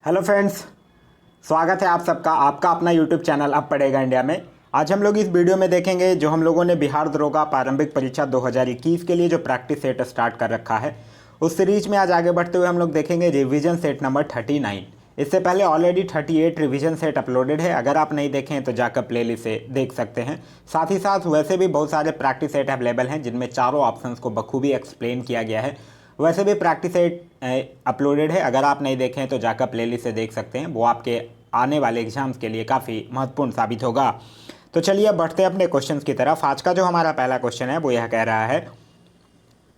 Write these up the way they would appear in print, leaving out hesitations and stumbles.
Hello friends, स्वागत है आप सबका आपका अपना यूट्यूब चैनल अब पढ़ेगा इंडिया में। आज हम लोग इस वीडियो में देखेंगे जो हम लोगों ने बिहार दरोगा प्रारंभिक परीक्षा 2021 के लिए जो प्रैक्टिस सेट स्टार्ट कर रखा है उस सीरीज में आज आगे बढ़ते हुए हम लोग देखेंगे रिवीजन सेट नंबर 39। इससे पहले ऑलरेडी 38 रिवीजन सेट अपलोडेड है, अगर आप नहीं देखें तो जाकर प्लेलिस्ट से देख सकते हैं। साथ ही साथ वैसे भी बहुत सारे प्रैक्टिस सेट अवेलेबल हैं जिनमें चारों ऑप्शंस को बखूबी एक्सप्लेन किया गया है। वैसे भी प्रैक्टिस सेट अपलोडेड है, अगर आप नहीं देखें तो जाकर प्लेलिस्ट से देख सकते हैं, वो आपके आने वाले एग्जाम्स के लिए काफ़ी महत्वपूर्ण साबित होगा। तो चलिए अब बढ़ते हैं अपने क्वेश्चंस की तरफ। आज का जो हमारा पहला क्वेश्चन है वो यह कह रहा है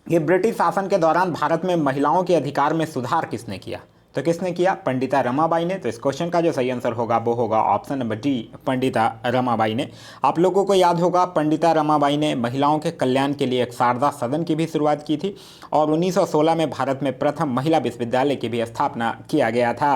कि ब्रिटिश शासन के दौरान भारत में महिलाओं के अधिकार में सुधार किसने किया। तो किसने किया? पंडिता रमाबाई ने। तो इस क्वेश्चन का जो सही आंसर होगा वो होगा option number D, Pandita Ramabai ने। आप लोगों को याद होगा पंडिता रमाबाई ने महिलाओं के कल्याण के लिए एक शारदा सदन की भी शुरुआत की थी और 1916 में भारत में प्रथम महिला विश्वविद्यालय की भी स्थापना किया गया था।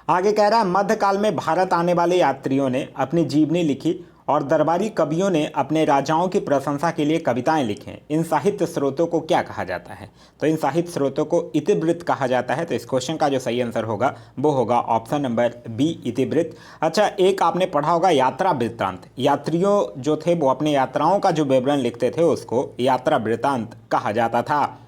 आगे कह रहा है मध्यकाल में भारत आने वाले यात्रियों ने अपनी जीवनी लिखी और दरबारी कवियों ने अपने राजाओं की प्रशंसा के लिए कविताएं लिखें। इन साहित्य स्रोतों को क्या कहा जाता है? तो इन साहित्य स्रोतों को इतिवृत्त कहा जाता है। तो इस क्वेश्चन का जो सही आंसर होगा वो होगा ऑप्शन नंबर बी, इतिवृत्त। अच्छा, एक आपने पढ़ा होगा यात्रा वृत्तांत। यात्रियों जो थे वो अपने यात्राओं का जो विवरण लिखते थे उसको यात्रा वृत्तांत कहा जाता था।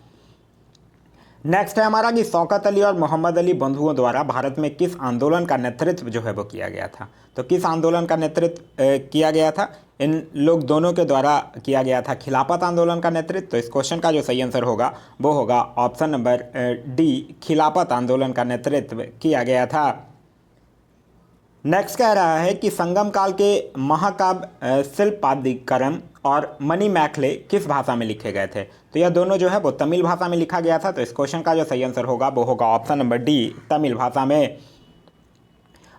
नेक्स्ट है हमारा कि शौकत अली और मोहम्मद अली बंधुओं द्वारा भारत में किस आंदोलन का नेतृत्व जो है वो किया गया था। तो किस आंदोलन का नेतृत्व किया गया था? इन लोग दोनों के द्वारा किया गया था खिलाफत आंदोलन का नेतृत्व। तो इस क्वेश्चन का जो सही आंसर होगा वो होगा ऑप्शन नंबर डी, खिलाफत आंदोलन का नेतृत्व किया गया था। नेक्स्ट कह रहा है कि संगम काल के महाकाव्य शिल्पादिकरम और मणिमेखले किस भाषा में लिखे गए थे। तो यह दोनों जो है वो तमिल भाषा में लिखा गया था। तो इस क्वेश्चन का जो सही आंसर होगा वो होगा ऑप्शन नंबर डी, तमिल भाषा में।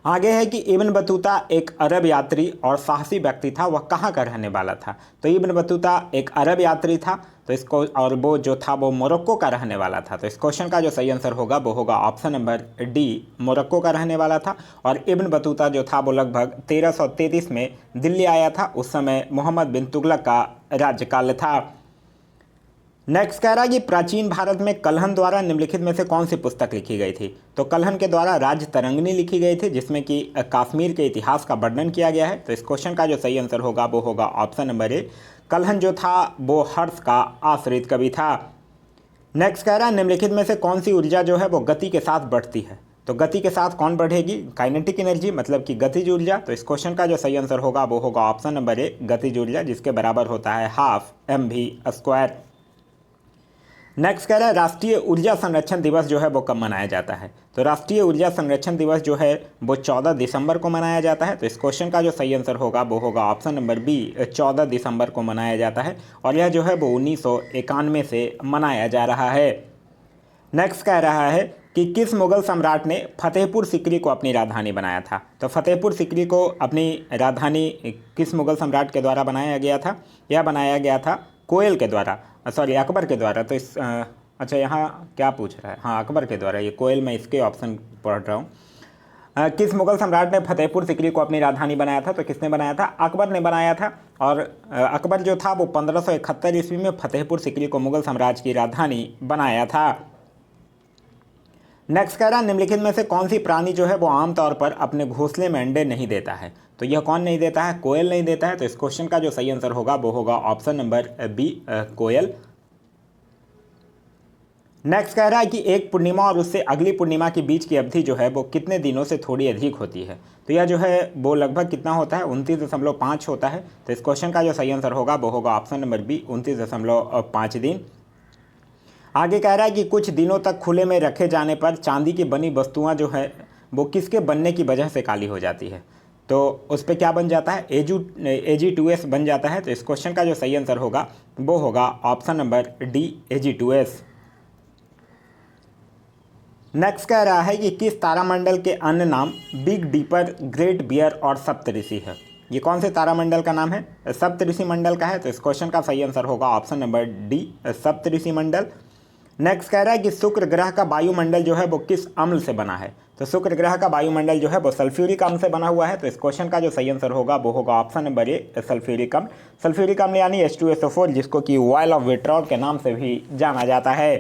आगे है कि इब्न बतूता एक अरब यात्री और साहसी व्यक्ति था, वह कहाँ का रहने वाला था। तो इब्न बतूता एक अरब यात्री था, तो इसको और वो जो था वो मोरक्को का रहने वाला था। तो इस क्वेश्चन का जो सही आंसर होगा वो होगा ऑप्शन नंबर डी, मोरक्को का रहने वाला था। और इब्न बतूता जो था वो लगभग 1333 में दिल्ली आया था। उस समय मोहम्मद बिन तुगलक का राज्यकाल था। नेक्स्ट कह रहा है कि प्राचीन भारत में कल्हन द्वारा निम्नलिखित में से कौन सी पुस्तक लिखी गई थी। तो कल्हन के द्वारा राज्य तरंगिणी लिखी गई थी जिसमें कि कश्मीर के इतिहास का वर्णन किया गया है। तो इस क्वेश्चन का जो सही आंसर होगा वो होगा ऑप्शन नंबर ए, कल्हन जो था वो हर्ष का आश्रित कवि था। नेक्स्ट कह रहा है निम्नलिखित में से कौन सी ऊर्जा जो है वो गति के साथ बढ़ती है। तो गति के साथ कौन बढ़ेगी? काइनेटिक एनर्जी, मतलब कि गतिज ऊर्जा। तो इस क्वेश्चन का जो सही आंसर होगा वो होगा ऑप्शन नंबर ए, गतिज ऊर्जा, जिसके बराबर होता है हाफ mv²। नेक्स्ट कह रहा है राष्ट्रीय ऊर्जा संरक्षण दिवस जो है वो कब मनाया जाता है। तो राष्ट्रीय ऊर्जा संरक्षण दिवस जो है वो 14 दिसंबर को मनाया जाता है। तो इस क्वेश्चन का जो सही आंसर होगा वो होगा ऑप्शन नंबर बी, 14 दिसंबर को मनाया जाता है और यह जो है वो 1991 से मनाया जा रहा है। नेक्स्ट कह रहा है कि किस मुगल सम्राट ने फतेहपुर सिकरी को अपनी राजधानी बनाया था। तो फतेहपुर सिकरी को अपनी राजधानी किस मुगल सम्राट के द्वारा बनाया गया था? यह बनाया गया था कोयल के द्वारा, सॉरी अकबर के द्वारा। तो इस अच्छा यहाँ क्या पूछ रहा है? हाँ, अकबर के द्वारा। ये कोयल मैं इसके ऑप्शन पढ़ रहा हूँ। किस मुगल सम्राट ने फतेहपुर सिकरी को अपनी राजधानी बनाया था? तो किसने बनाया था? अकबर ने बनाया था। और अकबर जो था वो 1571 ईस्वी में फतेहपुर सिकरी को मुगल साम्राज्य की राजधानी बनाया था। नेक्स्ट कह रहा है निम्नलिखित में से कौन सी प्राणी जो है वो आमतौर पर अपने घोंसले में अंडे नहीं देता है। तो यह कौन नहीं देता है? कोयल नहीं देता है। तो इस क्वेश्चन का जो सही आंसर होगा वो होगा ऑप्शन नंबर बी, कोयल। नेक्स्ट कह रहा है कि एक पूर्णिमा और उससे अगली पूर्णिमा के बीच की अवधि जो है वो कितने दिनों से थोड़ी अधिक होती है। तो यह जो है वो लगभग कितना होता है? 29.5 होता है। तो इस क्वेश्चन का जो सही आंसर होगा वो होगा ऑप्शन नंबर बी, 29.5 दिन। आगे कह रहा है कि कुछ दिनों तक खुले में रखे जाने पर चांदी की बनी वस्तुएं जो है वो किसके बनने की वजह से काली हो जाती है। तो उस पर क्या बन जाता है? Ag2S बन जाता है। तो इस क्वेश्चन का जो सही आंसर होगा वो होगा option number D, Ag2S। Next कह रहा है कि किस तारामंडल के अन्य नाम बिग डीपर, ग्रेट बियर और सप्तऋषि है। ये कौन से तारामंडल का नाम है? सप्तऋषि मंडल का है। तो इस क्वेश्चन का सही आंसर होगा ऑप्शन नंबर डी, सप्तऋषि मंडल। नेक्स्ट कह रहा है कि शुक्र ग्रह का वायुमंडल जो है वो किस अम्ल से बना है। तो शुक्र ग्रह का वायुमंडल जो है वो सल्फ्यूरिक अम्ल से बना हुआ है। तो इस क्वेश्चन का जो सही आंसर होगा वो होगा ऑप्शन नंबर ए, सल्फ्यूरिक अम्ल। सल्फ्यूरिक अम्ल यानी H2SO4, जिसको कि ऑयल ऑफ विट्रॉल के नाम से भी जाना जाता है।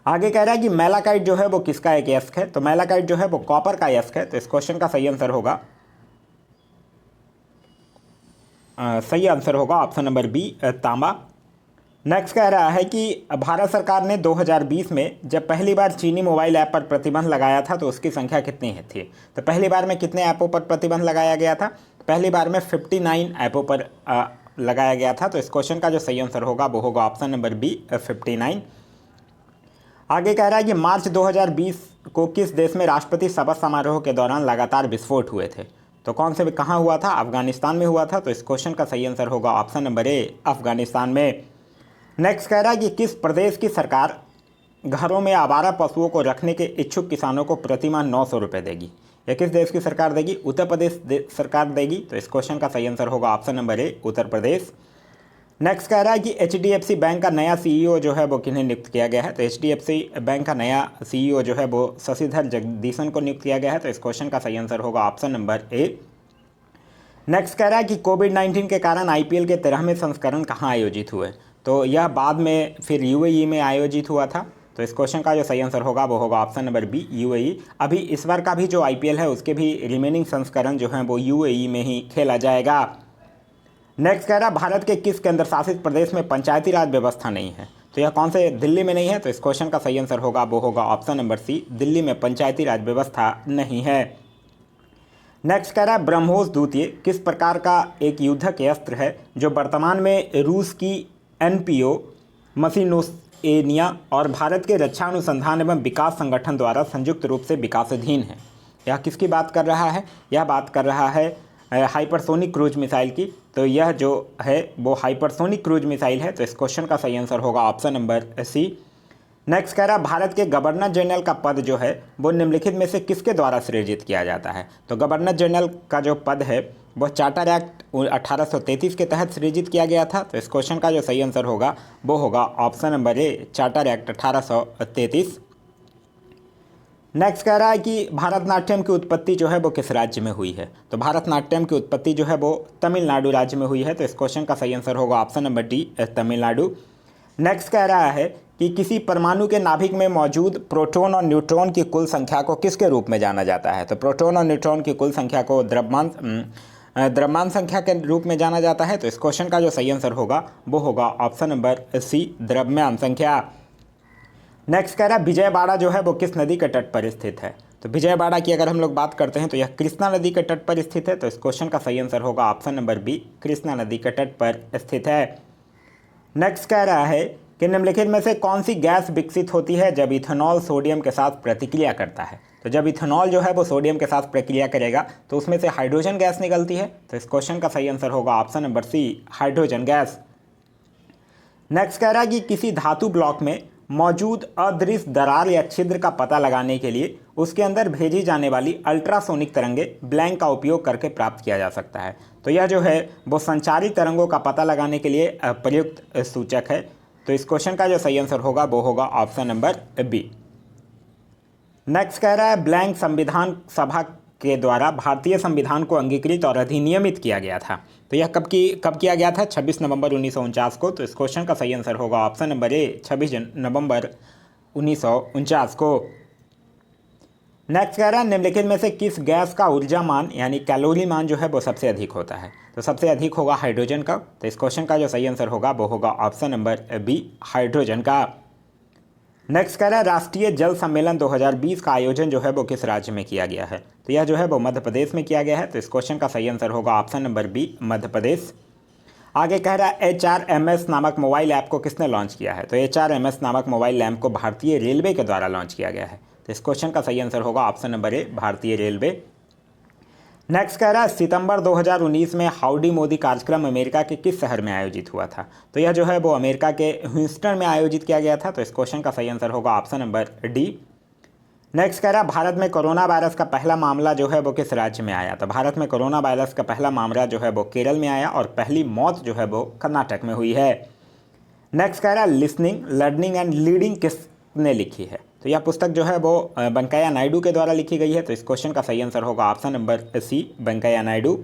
आगे कह रहा है कि मेलाकाइट जो है वो किसका एक यस्क है, तो मेलाकाइट जो है वो कॉपर का यस्क है। तो इस क्वेश्चन का सही आंसर होगा ऑप्शन नंबर बी, तांबा। नेक्स्ट कह रहा है कि भारत सरकार ने 2020 में जब पहली बार चीनी मोबाइल ऐप पर प्रतिबंध लगाया था तो उसकी संख्या कितनी है थी। तो पहली बार में कितने ऐपों पर प्रतिबंध लगाया गया था? पहली बार में 59 ऐपों पर लगाया गया था। तो इस क्वेश्चन का जो सही आंसर होगा वो होगा ऑप्शन नंबर बी, 59। आगे कह रहा है कि मार्च 2020 को किस देश में राष्ट्रपति शपथ समारोह के दौरान लगातार विस्फोट हुए थे? तो कौन से कहाँ हुआ था? अफगानिस्तान में हुआ था। तो इस क्वेश्चन का सही आंसर होगा ऑप्शन नंबर ए, अफगानिस्तान में। नेक्स्ट कह रहा है कि किस प्रदेश की सरकार घरों में आवारा पशुओं को रखने के इच्छुक किसानों को प्रतिमाह 900 रुपये देगी? या किस देश की सरकार देगी? उत्तर प्रदेश सरकार देगी। तो इस क्वेश्चन का सही आंसर होगा ऑप्शन नंबर ए, उत्तर प्रदेश। नेक्स्ट कह रहा है कि HDFC बैंक का नया CEO जो है वो किन्हें नियुक्त किया गया है? तो HDFC बैंक का नया CEO जो है वो शशिधर जगदीशन को नियुक्त किया गया है। तो इस क्वेश्चन का सही आंसर होगा ऑप्शन नंबर ए। नेक्स्ट कह रहा है कि कोविड-19 के कारण IPL के 13वें संस्करण कहाँ आयोजित हुए? तो यह बाद में फिर UAE में आयोजित हुआ था। तो इस क्वेश्चन का जो सही आंसर होगा वो होगा ऑप्शन नंबर बी, UAE। अभी इस बार का भी जो IPL है उसके भी रिमेनिंग संस्करण जो हैं वो UAE में ही खेला जाएगा। नेक्स्ट कह रहा है भारत के किस केंद्र शासित प्रदेश में पंचायती राज व्यवस्था नहीं है? तो यह कौन से? दिल्ली में नहीं है। तो इस क्वेश्चन का सही आंसर होगा वो होगा ऑप्शन नंबर सी, दिल्ली में पंचायती राज व्यवस्था नहीं है। नेक्स्ट कह रहा है ब्रह्मोस द्वितीय किस प्रकार का एक युद्धक अस्त्र है जो वर्तमान में रूस की NPO मसीनोएनिया और भारत के रक्षा अनुसंधान एवं विकास संगठन द्वारा संयुक्त रूप से विकासाधीन है? यह किसकी बात कर रहा है? यह बात कर रहा है हाइपरसोनिक क्रूज मिसाइल की। तो यह जो है वो हाइपरसोनिक क्रूज मिसाइल है। तो इस क्वेश्चन का सही आंसर होगा ऑप्शन नंबर सी। नेक्स्ट कह रहा है भारत के गवर्नर जनरल का पद जो है वो निम्नलिखित में से किसके द्वारा सृजित किया जाता है? तो गवर्नर जनरल का जो पद है वो चार्टर एक्ट 1833 के तहत सृजित किया गया था। तो इस क्वेश्चन का जो सही आंसर होगा वो होगा ऑप्शन नंबर ए, चार्टर एक्ट 1833। नेक्स्ट कह रहा है कि भारतनाट्यम की उत्पत्ति जो है वो किस राज्य में हुई है? तो भारतनाट्यम की उत्पत्ति जो है वो तमिलनाडु राज्य में हुई है। तो इस क्वेश्चन का सही आंसर होगा option number D, Tamil Nadu. Next कह रहा है कि किसी परमाणु के नाभिक में मौजूद प्रोटॉन और न्यूट्रॉन की कुल संख्या को किसके रूप में जाना जाता है? तो प्रोटॉन और न्यूट्रॉन की कुल संख्या को द्रव्यमान संख्या के रूप में जाना जाता है। तो इस क्वेश्चन का जो सही आंसर होगा वो होगा ऑप्शन नंबर सी, द्रव्यमान संख्या। नेक्स्ट कह रहा है विजयवाड़ा जो है वो किस नदी के तट पर स्थित है? तो विजयवाड़ा की अगर हम लोग बात करते हैं तो यह कृष्णा नदी के तट पर स्थित है। तो इस क्वेश्चन का सही आंसर होगा ऑप्शन नंबर बी, कृष्णा नदी के तट पर स्थित है। नेक्स्ट कह रहा है कि निम्नलिखित में से कौन सी गैस विकसित होती है जब इथेनॉल सोडियम के साथ प्रतिक्रिया करता है? तो जब इथेनॉल जो है वो सोडियम के साथ प्रक्रिया करेगा तो उसमें से हाइड्रोजन गैस निकलती है। तो इस क्वेश्चन का सही आंसर होगा option number C, hydrogen gas. Next कह रहा है कि किसी धातु ब्लॉक में मौजूद अदृश्य दरार या छिद्र का पता लगाने के लिए उसके अंदर भेजी जाने वाली अल्ट्रासोनिक तरंगे ब्लैंक का उपयोग करके प्राप्त किया जा सकता है। तो यह जो है वो संचारी तरंगों का पता लगाने के लिए प्रयुक्त सूचक है। तो इस क्वेश्चन का जो सही आंसर होगा वो होगा ऑप्शन नंबर बी। नेक्स्ट कह रहा है ब्लैंक संविधान सभा के द्वारा भारतीय संविधान को अंगीकृत और अधिनियमित किया गया था। तो यह कब किया गया था? 26 नवंबर 1949 को। तो इस क्वेश्चन का सही आंसर होगा ऑप्शन नंबर ए, 26 नवंबर 1949 को। नेक्स्ट कह रहा है निम्नलिखित में से किस गैस का ऊर्जा मान यानी कैलोरी मान जो है वो सबसे अधिक होता है? तो सबसे अधिक होगा हाइड्रोजन का। तो इस क्वेश्चन का जो सही आंसर होगा वो होगा ऑप्शन नंबर बी, हाइड्रोजन का। नेक्स्ट कह रहा है राष्ट्रीय जल सम्मेलन 2020 का आयोजन जो है वो किस राज्य में किया गया है? तो यह जो है वो मध्य प्रदेश में किया गया है। तो इस क्वेश्चन का सही आंसर होगा option number B, Madhya Pradesh. आगे कह रहा है HRMS नामक मोबाइल ऐप को किसने लॉन्च किया है? तो HRMS नामक मोबाइल ऐप को भारतीय रेलवे के द्वारा लॉन्च किया गया है। तो इस क्वेश्चन का सही आंसर होगा ऑप्शन नंबर ए, भारतीय रेलवे। नेक्स्ट कह रहा है सितंबर 2019 में हाउडी मोदी कार्यक्रम अमेरिका के किस शहर में आयोजित हुआ था? तो यह जो है वो अमेरिका के ह्यूस्टन में आयोजित किया गया था। तो इस क्वेश्चन का सही आंसर होगा ऑप्शन नंबर डी। नेक्स्ट कह रहा है भारत में कोरोना वायरस का पहला मामला जो है वो किस राज्य में आया? तो भारत में कोरोना वायरस का पहला मामला जो है वो केरल में आया और पहली मौत जो है वो कर्नाटक में हुई है। नेक्स्ट कह रहा है लिसनिंग, लर्निंग एंड लीडिंग किसने लिखी है? तो यह पुस्तक जो है वो वेंकैया नायडू के द्वारा लिखी गई है। तो इस क्वेश्चन का सही आंसर होगा option number C, Venkaiah Naidu.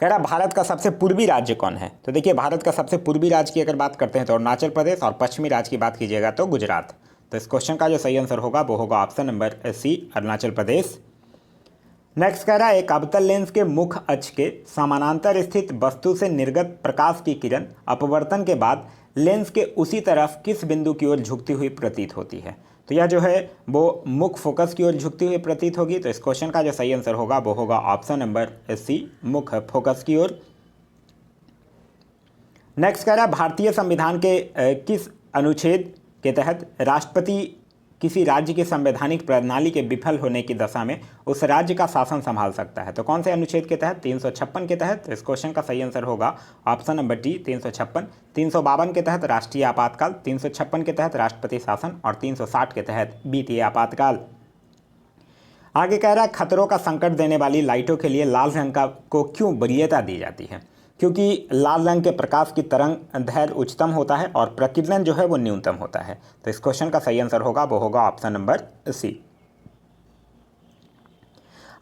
कह रहा भारत का सबसे पूर्वी राज्य कौन है? तो देखिए भारत का सबसे पूर्वी राज्य की अगर बात करते हैं तो अरुणाचल प्रदेश और पश्चिमी राज्य की बात कीजिएगा तो गुजरात। तो इस क्वेश्चन का जो सही आंसर होगा वो होगा ऑप्शन नंबर सी, अरुणाचल प्रदेश। नेक्स्ट कह रहा है एक अवतल लेंस के मुख अक्ष के समानांतर स्थित वस्तु से निर्गत प्रकाश की किरण अपवर्तन के बाद लेंस के उसी तरफ किस बिंदु की ओर झुकती हुई प्रतीत होती है। तो यह जो है वो मुख फोकस की ओर झुकती हुई प्रतीत होगी। तो इस क्वेश्चन का जो सही आंसर होगा वो होगा ऑप्शन नंबर सी, मुख फोकस की ओर। नेक्स्ट कह रहा है भारतीय संविधान के किस अनुच्छेद के तहत राष्ट्रपति किसी राज्य की संवैधानिक प्रणाली के विफल होने की दशा में उस राज्य का शासन संभाल सकता है। तो कौन से अनुच्छेद के तहत? 356 के तहत। इस क्वेश्चन का सही आंसर होगा ऑप्शन नंबर डी, 356। 352 के तहत राष्ट्रीय आपातकाल, 356 के तहत राष्ट्रपति शासन और 360 के तहत वित्तीय आपातकाल। आगे कह रहा है खतरों का संकट देने वाली लाइटों के लिए लाल रंग को क्यों वरीयता दी जाती है? क्योंकि लाल रंग के प्रकाश की तरंग दैर्घ्य उच्चतम होता है और प्रकीर्णन जो है वो न्यूनतम होता है। तो इस क्वेश्चन का सही आंसर होगा वो होगा ऑप्शन नंबर सी।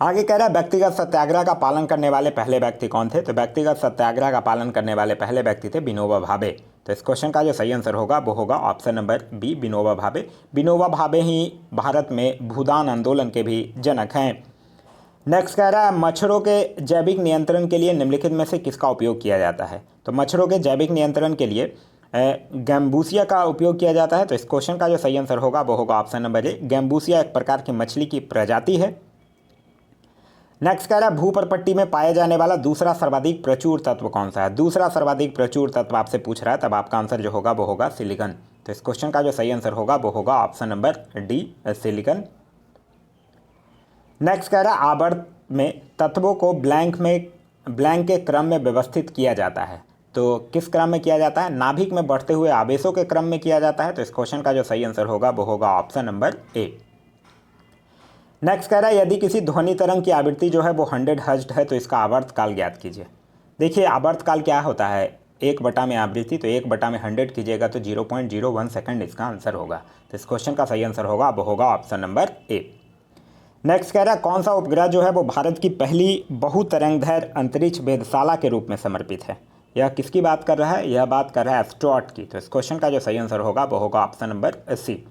आगे कह रहा है व्यक्तिगत सत्याग्रह का पालन करने वाले पहले व्यक्ति कौन थे? तो व्यक्तिगत सत्याग्रह का पालन करने वाले पहले व्यक्ति थे विनोबा भावे। तो इस क्वेश्चन का जो सही आंसर होगा वो होगा option number B, Vinoba Bhave. Vinoba Bhave ही भारत में भूदान आंदोलन के भी जनक हैं। नेक्स्ट कह रहा है मच्छरों के जैविक नियंत्रण के लिए निम्नलिखित में से किसका उपयोग किया जाता है? तो मच्छरों के जैविक नियंत्रण के लिए गैम्बूसिया का उपयोग किया जाता है। तो इस क्वेश्चन का जो सही आंसर होगा वो होगा ऑप्शन नंबर ए, गैम्बूसिया एक प्रकार की मछली की प्रजाति है। नेक्स्ट कह रहा है भूपर्पट्टी में पाया जाने वाला दूसरा सर्वाधिक प्रचुर तत्व कौन सा है? दूसरा सर्वाधिक प्रचुर तत्व आपसे पूछ रहा है, तब आपका आंसर जो होगा वो होगा सिलिकॉन। तो इस क्वेश्चन का जो सही आंसर होगा वो होगा option number D, silicon. Next कह रहा है आवर्त में तत्वों को ब्लैंक के क्रम में व्यवस्थित किया जाता है। तो किस क्रम में किया जाता है? नाभिक में बढ़ते हुए आवेशों के क्रम में किया जाता है। तो इस क्वेश्चन का जो सही आंसर होगा वो होगा ऑप्शन नंबर ए। नेक्स्ट कह रहा है यदि किसी ध्वनि तरंग की आवृत्ति जो है वो 100 हर्ट्ज है तो इसका आवर्त काल ज्ञात कीजिए। देखिए आवर्त काल क्या होता है, 1 में आवृत्ति, तो 1 में 100 कीजिएगा तो 0.01 सेकंड इसका आंसर होगा। तो इस क्वेश्चन का सही आंसर होगा वो होगा ऑप्शन नंबर ए। नेक्स्ट कह रहा है कौन सा उपग्रह जो है वो भारत की पहली बहुतरंगधैर्घ्य अंतरिक्ष वेधशाला के रूप में समर्पित है? यह किसकी बात कर रहा है? यह बात कर रहा है एस्ट्रोनॉट की। तो इस क्वेश्चन का जो सही आंसर होगा वो होगा ऑप्शन नंबर सी।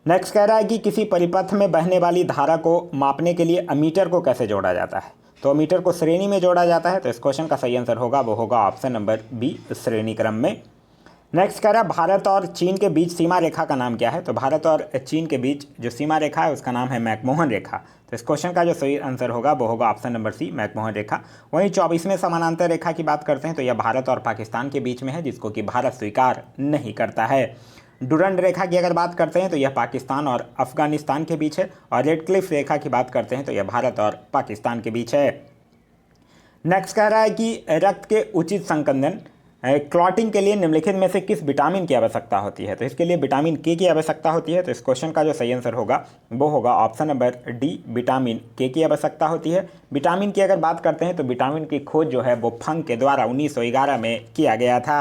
नेक्स्ट कह रहा है कि किसी परिपथ में बहने वाली धारा को मापने के लिए अमीटर को कैसे जोड़ा जाता है? तो अमीटर को श्रेणी में जोड़ा जाता है। तो इस क्वेश्चन का सही आंसर होगा वो होगा ऑप्शन नंबर बी, श्रेणी क्रम में। नेक्स्ट कह रहा है भारत और चीन के बीच सीमा रेखा का नाम क्या है? तो भारत और चीन के बीच जो सीमा रेखा है उसका नाम है मैकमोहन रेखा। तो इस क्वेश्चन का जो सही आंसर होगा वो होगा ऑप्शन नंबर सी, मैकमोहन रेखा। वहीं 24वें समानांतर रेखा की बात करते हैं तो यह भारत और पाकिस्तान के बीच में है, जिसको कि भारत स्वीकार नहीं करता है। डुरंड रेखा की अगर बात करते हैं तो यह पाकिस्तान और अफगानिस्तान के बीच है। और रेड क्लिफ रेखा की बात करते हैं तो यह भारत और पाकिस्तान के बीच है। नेक्स्ट कह रहा है कि रक्त के उचित संकंदन क्लॉटिंग के लिए निम्नलिखित में से किस विटामिन की आवश्यकता होती है? तो इसके लिए विटामिन के की आवश्यकता होती है। तो इस क्वेश्चन का जो सही आंसर होगा वो होगा ऑप्शन नंबर डी, विटामिन के की आवश्यकता होती है। विटामिन की अगर बात करते हैं तो विटामिन की खोज जो है वो फंक के द्वारा 1911 में किया गया था।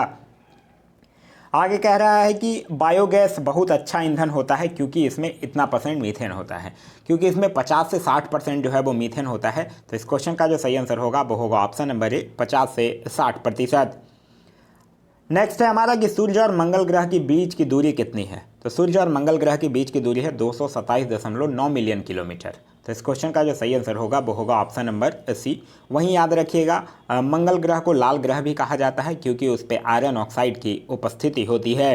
आगे कह रहा है कि बायोगैस बहुत अच्छा ईंधन होता है क्योंकि इसमें इतना % मीथेन होता है, क्योंकि इसमें 50 से 60% जो है वो मीथेन होता है। तो इस क्वेश्चन का जो सही आंसर होगा वो होगा ऑप्शन नंबर ए, 50 से 60%। नेक्स्ट है हमारा कि सूर्य और मंगल ग्रह के बीच की दूरी कितनी है? तो सूर्य और मंगल ग्रह के बीच की दूरी है 227.9 मिलियन किलोमीटर। तो इस क्वेश्चन का जो सही आंसर होगा वो होगा ऑप्शन नंबर सी। वहीं याद रखिएगा मंगल ग्रह को लाल ग्रह भी कहा जाता है क्योंकि उस पर आयरन ऑक्साइड की उपस्थिति होती है।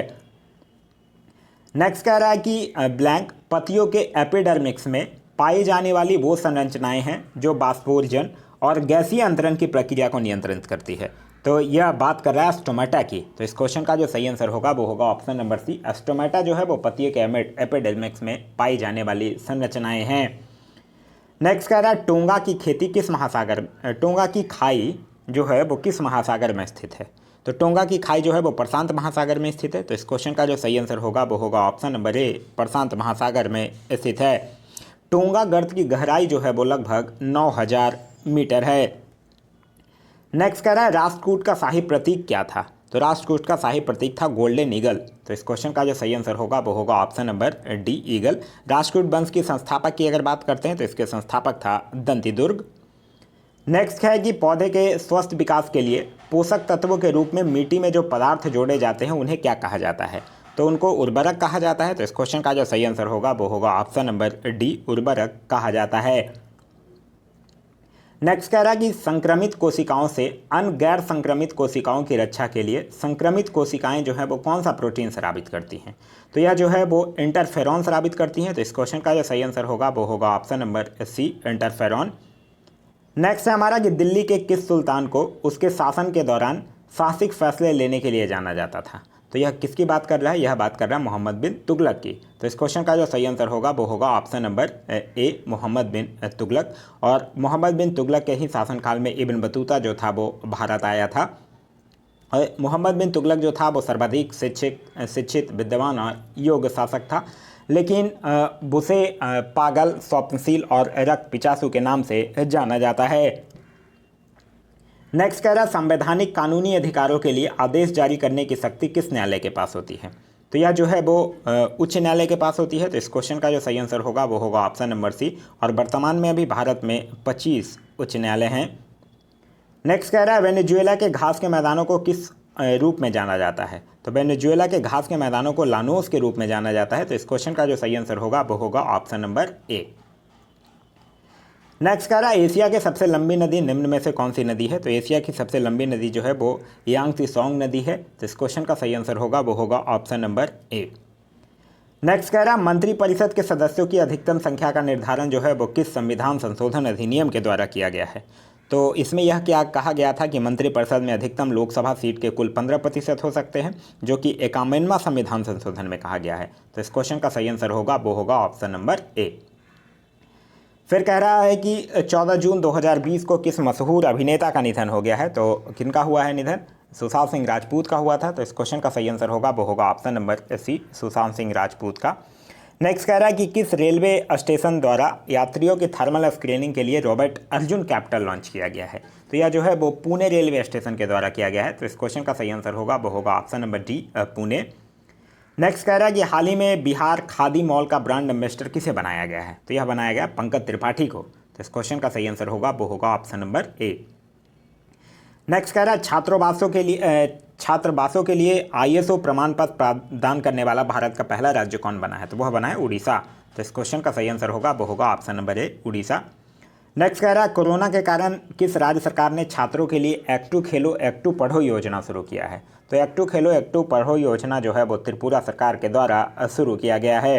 नेक्स्ट कह रहा है कि ब्लैंक पतियों के एपिडर्मिक्स में पाई जाने वाली वो संरचनाएं हैं जो बाष्पोर्जन और गैसीय अंतरण की प्रक्रिया को नियंत्रित करती है। तो यह बात कर रहा है स्टोमेटा की। तो इस क्वेश्चन का जो सही आंसर होगा वो होगा ऑप्शन नंबर सी, स्टोमेटा जो है वो पतियों के एपिडर्मिक्स में पाई जाने वाली संरचनाएं हैं। नेक्स्ट कह रहा है टोंगा की खेती किस महासागर, टोंगा की खाई जो है वो किस महासागर में स्थित है? तो टोंगा की खाई जो है वो प्रशांत महासागर में स्थित है। तो इस क्वेश्चन का जो सही आंसर होगा वो होगा ऑप्शन नंबर ए, प्रशांत महासागर में स्थित है। टोंगा गर्त की गहराई जो है वो लगभग 9000 मीटर है। नेक्स्ट कह रहा है राष्ट्रकूट का शाही प्रतीक क्या था? तो राष्ट्रकूट का शाही प्रतीक था गोल्डन ईगल। तो इस क्वेश्चन का जो सही आंसर होगा वो होगा option number D, eagle. Rashtrakuta वंश की संस्थापक की अगर बात करते हैं तो इसके संस्थापक था दंतिदुर्ग। नेक्स्ट है कि पौधे के स्वस्थ विकास के लिए पोषक तत्वों के रूप में मिट्टी में जो पदार्थ जोड़े जाते हैं उन्हें क्या कहा जाता है? तो उनको उर्वरक कहा जाता है। तो इस क्वेश्चन का जो सही आंसर होगा वो होगा ऑप्शन नंबर डी, उर्वरक कहा जाता है। नेक्स्ट कह रहा है कि संक्रमित कोशिकाओं से अन्य गैर संक्रमित कोशिकाओं की रक्षा के लिए संक्रमित कोशिकाएं जो है वो कौन सा प्रोटीन स्रावित करती हैं। तो यह जो है वो इंटरफेरॉन स्रावित करती हैं। तो इस क्वेश्चन का जो सही आंसर होगा वो होगा option number C, interferon. Next है हमारा कि दिल्ली के किस सुल्तान को उसके शासन के दौरान साहसिक फैसले लेने के लिए जाना जाता था। तो यह किसकी बात कर रहा है, यह बात कर रहा है मोहम्मद बिन तुगलक की। तो इस क्वेश्चन का जो सही आंसर होगा वो होगा ऑप्शन नंबर ए, मोहम्मद बिन तुगलक। और मोहम्मद बिन तुगलक के ही शासनकाल में इब्न बतूता जो था वो भारत आया था। और मोहम्मद बिन तुगलक जो था वो सर्वाधिक शिक्षित, विद्वान और योग्य शासक था, लेकिन उसे पागल, स्वप्नशील और रक्त पिचासु के नाम से जाना जाता है। नेक्स्ट कह रहा है संवैधानिक कानूनी अधिकारों के लिए आदेश जारी करने की शक्ति किस न्यायालय के पास होती है। तो यह जो है वो उच्च न्यायालय के पास होती है। तो इस क्वेश्चन का जो सही आंसर होगा वो होगा ऑप्शन नंबर सी। और वर्तमान में अभी भारत में 25 उच्च न्यायालय हैं। नेक्स्ट कह रहा है वेनेजुएला के घास के मैदानों को किस रूप में जाना जाता है। तो वेनेजुएला के घास के मैदानों को लानोस के रूप में जाना जाता है। तो इस क्वेश्चन का जो सही आंसर होगा वो होगा ऑप्शन नंबर ए। नेक्स्ट कह रहा है एशिया की सबसे लंबी नदी निम्न में से कौन सी नदी है। तो एशिया की सबसे लंबी नदी जो है वो यांगत्से सोंग नदी है। तो इस क्वेश्चन का सही आंसर होगा वो होगा ऑप्शन नंबर ए। नेक्स्ट कह रहा है मंत्रिपरिषद के सदस्यों की अधिकतम संख्या का निर्धारण जो है वो किस संविधान संशोधन अधिनियम के द्वारा किया गया है। तो इसमें यह क्या कहा गया था कि मंत्रिपरिषद में अधिकतम लोकसभा सीट के कुल 15% हो सकते हैं, जो कि 51वां संविधान संशोधन में कहा गया है। तो इस क्वेश्चन का सही आंसर होगा वो होगा ऑप्शन नंबर ए। फिर कह रहा है कि 14 जून 2020 को किस मशहूर अभिनेता का निधन हो गया है। तो किनका हुआ है निधन, सुशांत सिंह राजपूत का हुआ था। तो इस क्वेश्चन का सही आंसर होगा वो होगा option number C, Sushant Singh Rajput का। नेक्स्ट कह रहा है कि किस रेलवे स्टेशन द्वारा यात्रियों की थर्मल स्क्रीनिंग के लिए रॉबर्ट अर्जुन कैप्टन लॉन्च किया गया है। तो यह जो है वो पुणे रेलवे स्टेशन के द्वारा किया गया है। तो इस क्वेश्चन का सही आंसर होगा वो होगा option number D, Pune. Next कह रहा है कि हाल ही में बिहार खादी मॉल का ब्रांड एम्बेसडर किसे बनाया गया है। तो यह बनाया गया पंकज त्रिपाठी को। तो इस क्वेश्चन का सही आंसर होगा वो होगा ऑप्शन नंबर ए। नेक्स्ट कह रहा है छात्रावासों के लिए ISO प्रमाण पत्र प्रदान करने वाला भारत का पहला राज्य कौन बना है। तो वह बना है उड़ीसा। तो इस क्वेश्चन का सही आंसर होगा वो होगा ऑप्शन नंबर ए, उड़ीसा। नेक्स्ट कह रहा है कोरोना के कारण किस राज्य सरकार ने छात्रों के लिए एक्टू खेलो एक्टू पढ़ो योजना शुरू किया है। तो एक्टू खेलो एक्टू पढ़ो योजना जो है वो त्रिपुरा सरकार के द्वारा शुरू किया गया है।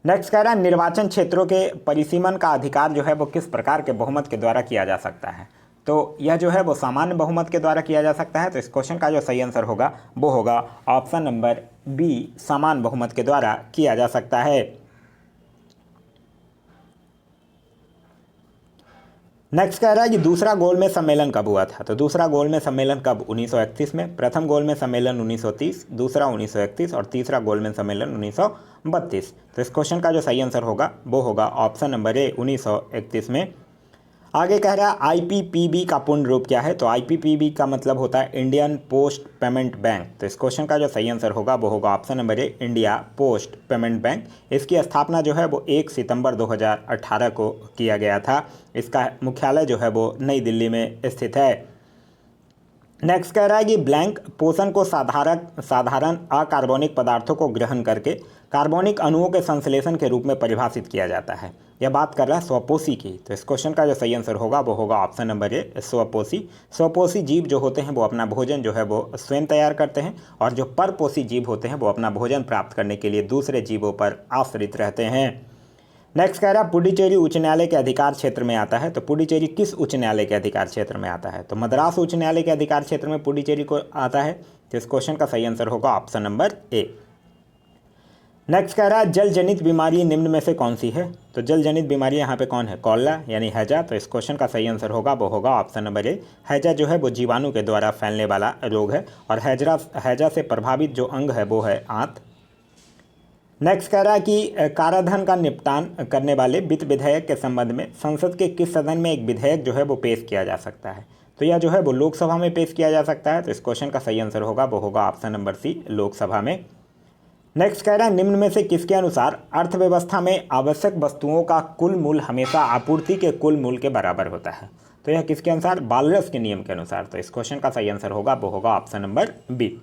नेक्स्ट कह रहा है निर्वाचन क्षेत्रों के परिसीमन का अधिकार जो है वो किस प्रकार के बहुमत के द्वारा किया जा सकता है। तो यह जो है वो सामान्य बहुमत के द्वारा किया जा सकता है। तो इस क्वेश्चन का जो सही आंसर होगा वो होगा ऑप्शन नंबर बी, सामान्य बहुमत के द्वारा किया जा सकता है। नेक्स्ट कह रहा है कि दूसरा गोलमेज सम्मेलन कब हुआ था। तो दूसरा गोलमेज सम्मेलन कब, 1931 में। प्रथम गोलमेज सम्मेलन 1930, दूसरा 1931 और तीसरा गोलमेज सम्मेलन 1932। तो इस क्वेश्चन का जो सही आंसर होगा वो होगा ऑप्शन नंबर ए, 1931 में। आगे कह रहा है IPPB का पूर्ण रूप क्या है। तो IPPB का मतलब होता है इंडियन पोस्ट पेमेंट बैंक। तो इस क्वेश्चन का जो सही आंसर होगा वो होगा ऑप्शन नंबर ए, इंडिया पोस्ट पेमेंट बैंक। इसकी स्थापना जो है वो 1 सितंबर 2018 को किया गया था। इसका मुख्यालय जो है वो नई दिल्ली में स्थित है। नेक्स्ट कह रहा है कि ब्लैंक पोषण को साधारण अकार्बनिक पदार्थों को ग्रहण करके कार्बनिक अणुओं के संश्लेषण के रूप में परिभाषित किया जाता है। यह बात कर रहा है स्वपोषी की। तो इस क्वेश्चन का जो सही आंसर होगा वो होगा ऑप्शन नंबर ए, स्वपोषी। स्वपोषी जीव जो होते हैं वो अपना भोजन जो है वो स्वयं तैयार करते हैं, और जो परपोषी जीव होते हैं वो अपना भोजन प्राप्त करने के लिए दूसरे जीवों पर आश्रित रहते हैं। नेक्स्ट कह रहा है पुडुचेरी उच्च न्यायालय के अधिकार क्षेत्र में आता है। तो पुडुचेरी किस उच्च न्यायालय के अधिकार क्षेत्र में आता है। तो मद्रास उच्च न्यायालय के अधिकार क्षेत्र में पुडुचेरी को आता है। तो इस क्वेश्चन का सही आंसर होगा ऑप्शन नंबर ए। नेक्स्ट कह रहा है जल जनित बीमारी निम्न में से कौन सी है। तो जल जनित बीमारी यहाँ पे कौन है, कॉलरा यानी हैजा। तो इस क्वेश्चन का सही आंसर होगा वो होगा ऑप्शन नंबर ए। हैजा जो है वो जीवाणु के द्वारा फैलने वाला रोग है, और हैजा से प्रभावित जो अंग है वो है आंत। नेक्स्ट कह रहा है कि काराधन का निपटान करने वाले वित्त विधेयक के संबंध में संसद के किस सदन में एक विधेयक जो है वो पेश किया जा सकता है। तो यह जो है वो लोकसभा में पेश किया जा सकता है। तो इस क्वेश्चन का सही आंसर होगा वो होगा ऑप्शन नंबर सी, लोकसभा में। नेक्स्ट कह रहा है निम्न में से किसके अनुसार अर्थव्यवस्था में आवश्यक वस्तुओं का कुल मूल्य हमेशा आपूर्ति के कुल मूल्य के बराबर होता है। तो यह किसके अनुसार, बाल्रस के नियम के अनुसार। तो इस क्वेश्चन का सही आंसर होगा वो होगा ऑप्शन नंबर बी।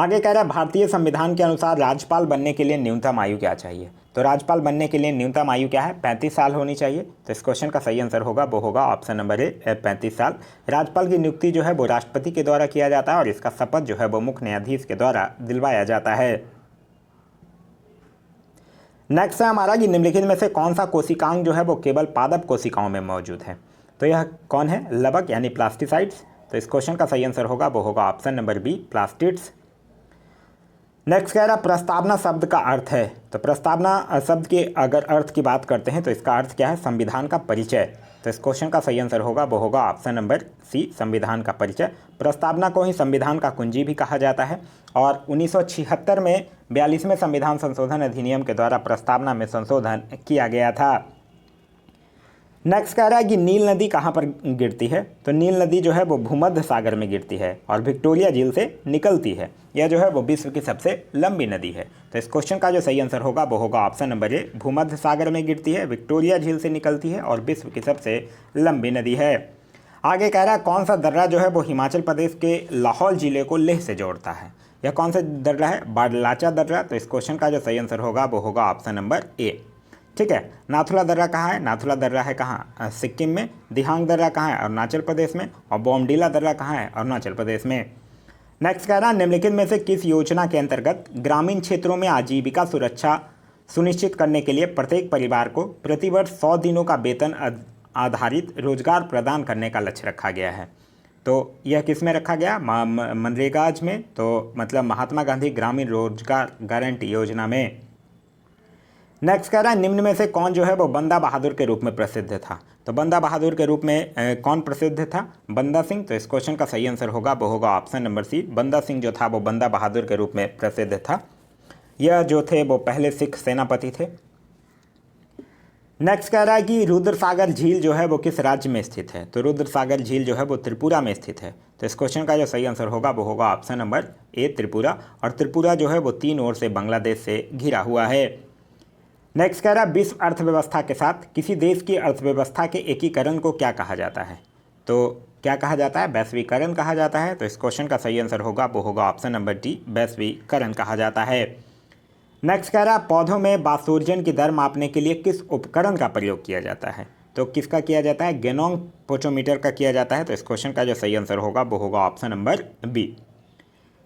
आगे कह रहा है भारतीय संविधान के अनुसार राज्यपाल बनने के लिए न्यूनतम आयु क्या चाहिए। तो राज्यपाल बनने के लिए न्यूनतम आयु क्या है, 35 साल होनी चाहिए। तो इस क्वेश्चन का सही आंसर होगा वो होगा ऑप्शन नंबर ए 35 साल। राज्यपाल की नियुक्ति जो है वो राष्ट्रपति के द्वारा किया जाता है और इसका शपथ जो है वो मुख्य न्यायाधीश के द्वारा दिलवाया जाता है। नेक्स्ट है हमारा कि निम्नलिखित में से कौन सा कोशिकांग जो है वो केवल पादप कोशिकाओं में मौजूद है। तो यह कौन है, लवक यानी प्लास्टिसाइड्स। तो इस क्वेश्चन का सही आंसर होगा वो होगा option number B plastids. Next कह रहा प्रस्तावना शब्द का अर्थ है। तो प्रस्तावना शब्द के अगर अर्थ की बात करते हैं तो इसका अर्थ क्या है, संविधान का परिचय। तो इस क्वेश्चन का सही आंसर होगा वो होगा ऑप्शन नंबर सी संविधान का परिचय। प्रस्तावना को ही संविधान का कुंजी भी कहा जाता है और 1976 में 42वें संविधान संशोधन अधिनियम के द्वारा प्रस्तावना में संशोधन किया गया था। नेक्स्ट कह रहा है कि नील नदी कहाँ पर गिरती है। तो नील नदी जो है वो भूमध्य सागर में गिरती है और विक्टोरिया झील से निकलती है। यह जो है वो विश्व की सबसे लंबी नदी है। तो इस क्वेश्चन का जो सही आंसर होगा वो होगा ऑप्शन नंबर ए भूमध्य सागर में गिरती है, विक्टोरिया झील से निकलती है और विश्व की सबसे लंबी नदी है। आगे कह रहा है कौन सा दर्रा जो है वो हिमाचल प्रदेश के लाहौल जिले को लेह से जोड़ता है। यह कौन सा दर्रा है, बाडलाचा दर्रा। तो इस क्वेश्चन का जो सही आंसर होगा वो होगा ऑप्शन नंबर ए। ठीक है, नाथुला दर्रा कहाँ है, नाथुला दर्रा है कहाँ, सिक्किम में। दिहांग दर्रा कहाँ है, अरुणाचल प्रदेश में। और बोमडीला दर्रा कहाँ है, अरुणाचल प्रदेश में। नेक्स्ट कह रहा है निम्नलिखित में से किस योजना के अंतर्गत ग्रामीण क्षेत्रों में आजीविका सुरक्षा सुनिश्चित करने के लिए प्रत्येक परिवार को प्रतिवर्ष 100 दिनों का वेतन आधारित रोजगार प्रदान करने का लक्ष्य रखा गया है। तो यह किस में रखा गया, मनरेगा में। तो मतलब महात्मा गांधी ग्रामीण रोजगार गारंटी योजना में। नेक्स्ट कह रहा है निम्न में से कौन जो है वो बंदा बहादुर के रूप में प्रसिद्ध था। तो बंदा बहादुर के रूप में कौन प्रसिद्ध था, बंदा सिंह। तो इस क्वेश्चन का सही आंसर होगा वो होगा ऑप्शन नंबर सी बंदा सिंह जो था वो बंदा बहादुर के रूप में प्रसिद्ध था। यह जो थे वो पहले सिख सेनापति थे। नेक्स्ट कह रहा है कि रुद्रसागर झील जो है वो किस राज्य में स्थित है। तो रुद्रसागर झील जो है वो त्रिपुरा में स्थित है। तो इस क्वेश्चन का जो सही आंसर होगा वो होगा ऑप्शन नंबर ए त्रिपुरा। और त्रिपुरा जो है वो 3 ओर से बांग्लादेश से घिरा हुआ है। नेक्स्ट कह रहा है विश्व अर्थव्यवस्था के साथ किसी देश की अर्थव्यवस्था के एकीकरण को क्या कहा जाता है। तो क्या कहा जाता है, वैश्वीकरण कहा जाता है। तो इस क्वेश्चन का सही आंसर होगा वो होगा ऑप्शन नंबर डी वैश्वीकरण कहा जाता है। नेक्स्ट कह रहा है पौधों में बासोर्जन की दर मापने के लिए किस उपकरण का प्रयोग किया जाता है। तो किसका किया जाता है, गेनोम पोटोमीटर का किया जाता है। तो इस क्वेश्चन का जो सही आंसर होगा वो होगा ऑप्शन नंबर बी।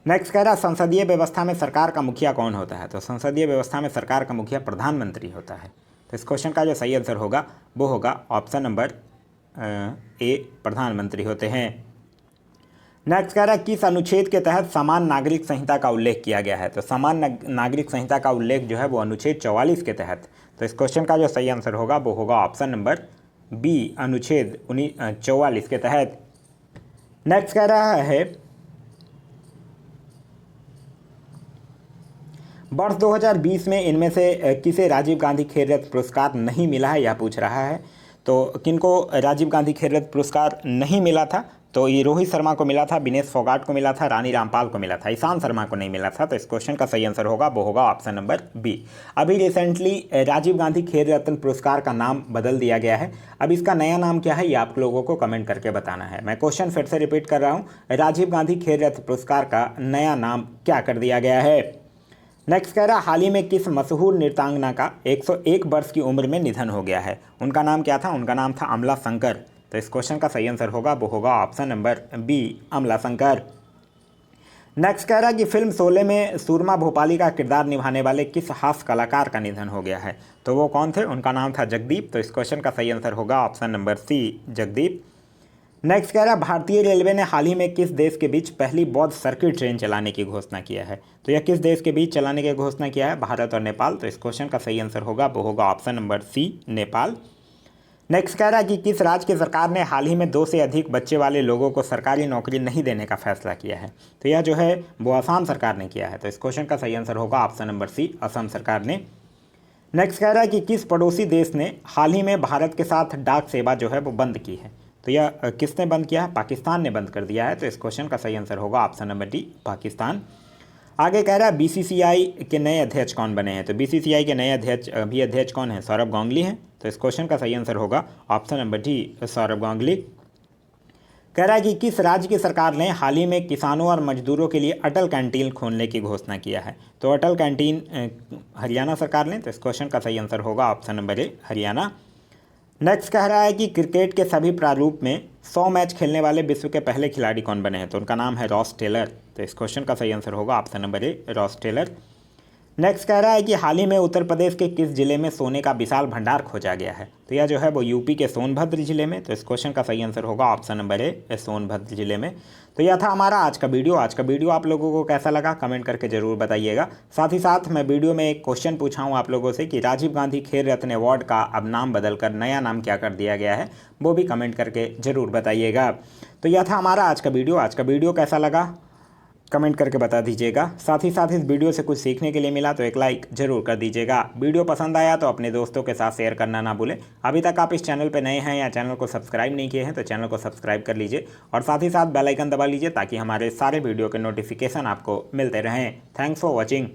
नेक्स्ट कह रहा संसदीय व्यवस्था में सरकार का मुखिया कौन होता है। तो संसदीय व्यवस्था में सरकार का मुखिया प्रधानमंत्री होता है। तो इस क्वेश्चन का जो सही आंसर होगा वो होगा ऑप्शन नंबर ए प्रधानमंत्री होते हैं। नेक्स्ट कह रहा है किस अनुच्छेद के तहत समान नागरिक संहिता का उल्लेख किया गया है। तो समान नागरिक संहिता का उल्लेख जो है वो अनुच्छेद 44 के तहत। तो इस क्वेश्चन का जो सही आंसर होगा वो होगा ऑप्शन नंबर बी अनुच्छेद 44 के तहत। नेक्स्ट कह रहा है वर्ष 2020 में इनमें से किसे राजीव गांधी खेल रत्न पुरस्कार नहीं मिला है, यह पूछ रहा है। तो किनको राजीव गांधी खेल रत्न पुरस्कार नहीं मिला था। तो ये रोहित शर्मा को मिला था, विनेश फोगाट को मिला था, रानी रामपाल को मिला था, ईशान शर्मा को नहीं मिला था। तो इस क्वेश्चन का सही आंसर होगा वो होगा ऑप्शन नंबर बी। अभी रिसेंटली राजीव गांधी खेल रत्न पुरस्कार का नाम बदल दिया गया है। अब इसका नया नाम क्या है ये आप लोगों को कमेंट करके बताना है। मैं क्वेश्चन फिर से रिपीट कर रहा हूँ, राजीव गांधी खेल रत्न पुरस्कार का नया नाम क्या कर दिया गया है। नेक्स्ट कह रहा हाल ही में किस मशहूर नृत्यांगना का 101 वर्ष की उम्र में निधन हो गया है। उनका नाम क्या था, उनका नाम था अमला शंकर। तो इस क्वेश्चन का सही आंसर होगा वो होगा ऑप्शन नंबर बी अमला शंकर। नेक्स्ट कह रहा है कि फिल्म शोले में सूरमा भोपाली का किरदार निभाने वाले किस हास्य कलाकार का निधन हो गया है। तो वो कौन थे, उनका नाम था जगदीप। तो इस क्वेश्चन का सही आंसर होगा option number C Jagdeep. Next कह रहा है भारतीय रेलवे ने हाल ही में किस देश के बीच पहली बौद्ध सर्किट ट्रेन चलाने की घोषणा किया है। तो यह किस देश के बीच चलाने की घोषणा किया है, भारत और नेपाल। तो इस क्वेश्चन का सही आंसर होगा वो होगा option number C Nepal. Next कह रहा है कि किस राज्य की सरकार ने हाल ही में 2 से अधिक बच्चे वाले लोगों को सरकारी नौकरी नहीं देने का फैसला किया है। तो यह जो है वो असम सरकार ने किया है। तो इस क्वेश्चन का सही आंसर होगा ऑप्शन नंबर सी असम सरकार ने। नेक्स्ट कह रहा है कि किस पड़ोसी देश ने हाल ही में भारत के साथ डाक सेवा जो है वो बंद की है। तो यह किसने बंद किया है, पाकिस्तान ने बंद कर दिया है। तो इस क्वेश्चन का सही आंसर होगा ऑप्शन नंबर डी पाकिस्तान। आगे कह रहा है बीसीसीआई के नए अध्यक्ष कौन बने हैं। तो बीसीसीआई के नए अध्यक्ष कौन है, सौरभ गांगुली हैं। तो इस क्वेश्चन का सही आंसर होगा option number D Saurabh Ganguly. कह रहा है कि किस राज्य की सरकार ने हाल ही में किसानों और मजदूरों के लिए अटल कैंटीन खोलने की घोषणा किया है। तो अटल कैंटीन हरियाणा सरकार ने, तो इस क्वेश्चन का सही आंसर होगा ऑप्शन नंबर ए, हरियाणा। नेक्स्ट कह रहा है कि क्रिकेट के सभी प्रारूप में 100 मैच खेलने वाले विश्व के पहले खिलाड़ी कौन बने हैं। तो उनका नाम है रॉस टेलर। तो इस क्वेश्चन का सही आंसर होगा option number A, Ross Taylor. Next कह रहा है कि हाल ही में उत्तर प्रदेश के किस जिले में सोने का विशाल भंडार खोजा गया है। तो यह जो है वो यूपी के सोनभद्र जिले में। तो इस क्वेश्चन का सही आंसर होगा ऑप्शन नंबर ए, सोनभद्र जिले में। तो यह था हमारा आज का वीडियो। आज का वीडियो आप लोगों को कैसा लगा कमेंट करके ज़रूर बताइएगा। साथ ही साथ मैं वीडियो में एक क्वेश्चन पूछा हूँ आप लोगों से कि राजीव गांधी खेल रत्न अवार्ड का अब नाम बदलकर नया नाम क्या कर दिया गया है, वो भी कमेंट करके ज़रूर बताइएगा। तो यह था हमारा आज का वीडियो। आज का वीडियो कैसा लगा कमेंट करके बता दीजिएगा। साथ ही साथ इस वीडियो से कुछ सीखने के लिए मिला तो एक लाइक ज़रूर कर दीजिएगा। वीडियो पसंद आया तो अपने दोस्तों के साथ शेयर करना ना भूलें। अभी तक आप इस चैनल पर नए हैं या चैनल को सब्सक्राइब नहीं किए हैं तो चैनल को सब्सक्राइब कर लीजिए और साथ ही साथ बेल आइकन दबा लीजिए ताकि हमारे सारे वीडियो के नोटिफिकेशन आपको मिलते रहें। Thanks for watching.